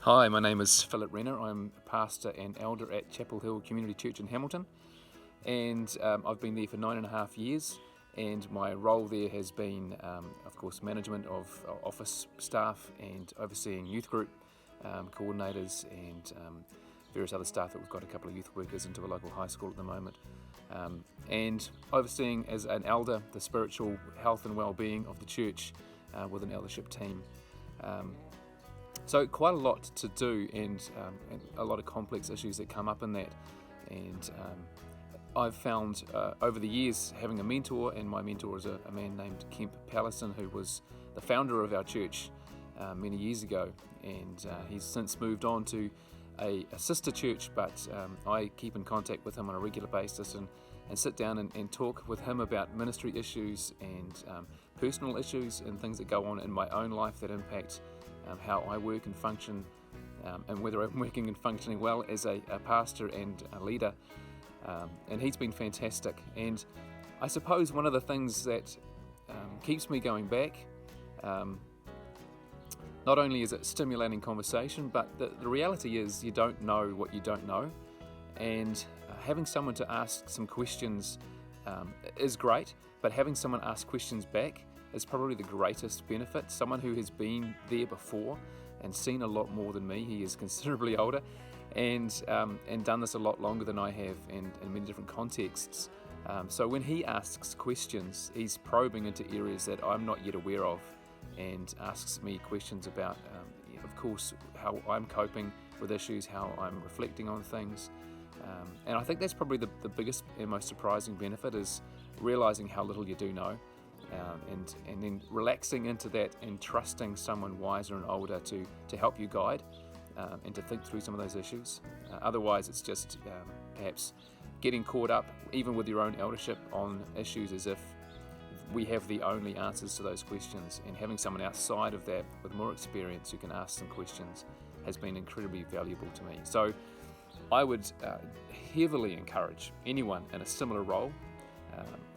Hi, my name is Renner. I'm a pastor and elder at Chapel Hill Community Church in Hamilton, and I've been there for 9.5 years, and my role there has been, of course, management of office staff and overseeing youth group coordinators and various other staff. That we've got a couple of youth workers into a local high school at the moment, and overseeing as an elder the spiritual health and well-being of the church with an eldership team. So quite a lot to do and a lot of complex issues that come up in that. And I've found over the years having a mentor, and my mentor is a man named Kemp Pallison, who was the founder of our church many years ago, and he's since moved on to a sister church, but I keep in contact with him on a regular basis and sit down and talk with him about ministry issues and personal issues and things that go on in my own life that impact how I work and function, and whether I'm working and functioning well as a pastor and a leader. And he's been fantastic. And I suppose one of the things that keeps me going back, not only is it stimulating conversation, but the reality is you don't know what you don't know. And having someone to ask some questions is great, but having someone ask questions back is probably the greatest benefit. Someone who has been there before and seen a lot more than me. He is considerably older and done this a lot longer than I have, and in many different contexts. So when he asks questions, he's probing into areas that I'm not yet aware of, and asks me questions about, of course, how I'm coping with issues, how I'm reflecting on things. And I think that's probably the biggest and most surprising benefit, is realizing how little you do know. And then relaxing into that and trusting someone wiser and older to help you guide and to think through some of those issues. Otherwise, it's just perhaps getting caught up, even with your own eldership, on issues as if we have the only answers to those questions. And having someone outside of that with more experience who can ask some questions has been incredibly valuable to me. So I would heavily encourage anyone in a similar role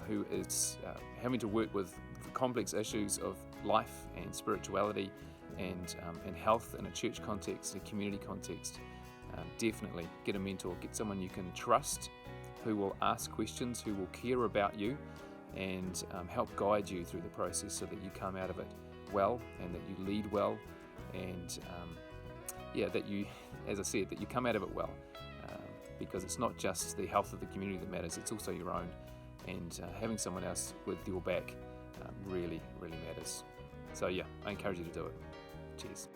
who is having to work with complex issues of life and spirituality and health in a church context, a community context. Definitely get a mentor, get someone you can trust, who will ask questions, who will care about you, and help guide you through the process so that you come out of it well, and that you lead well, and that you, as I said, that you come out of it well, because it's not just the health of the community that matters, it's also your own. And having someone else with your back really, really matters. So I encourage you to do it. Cheers.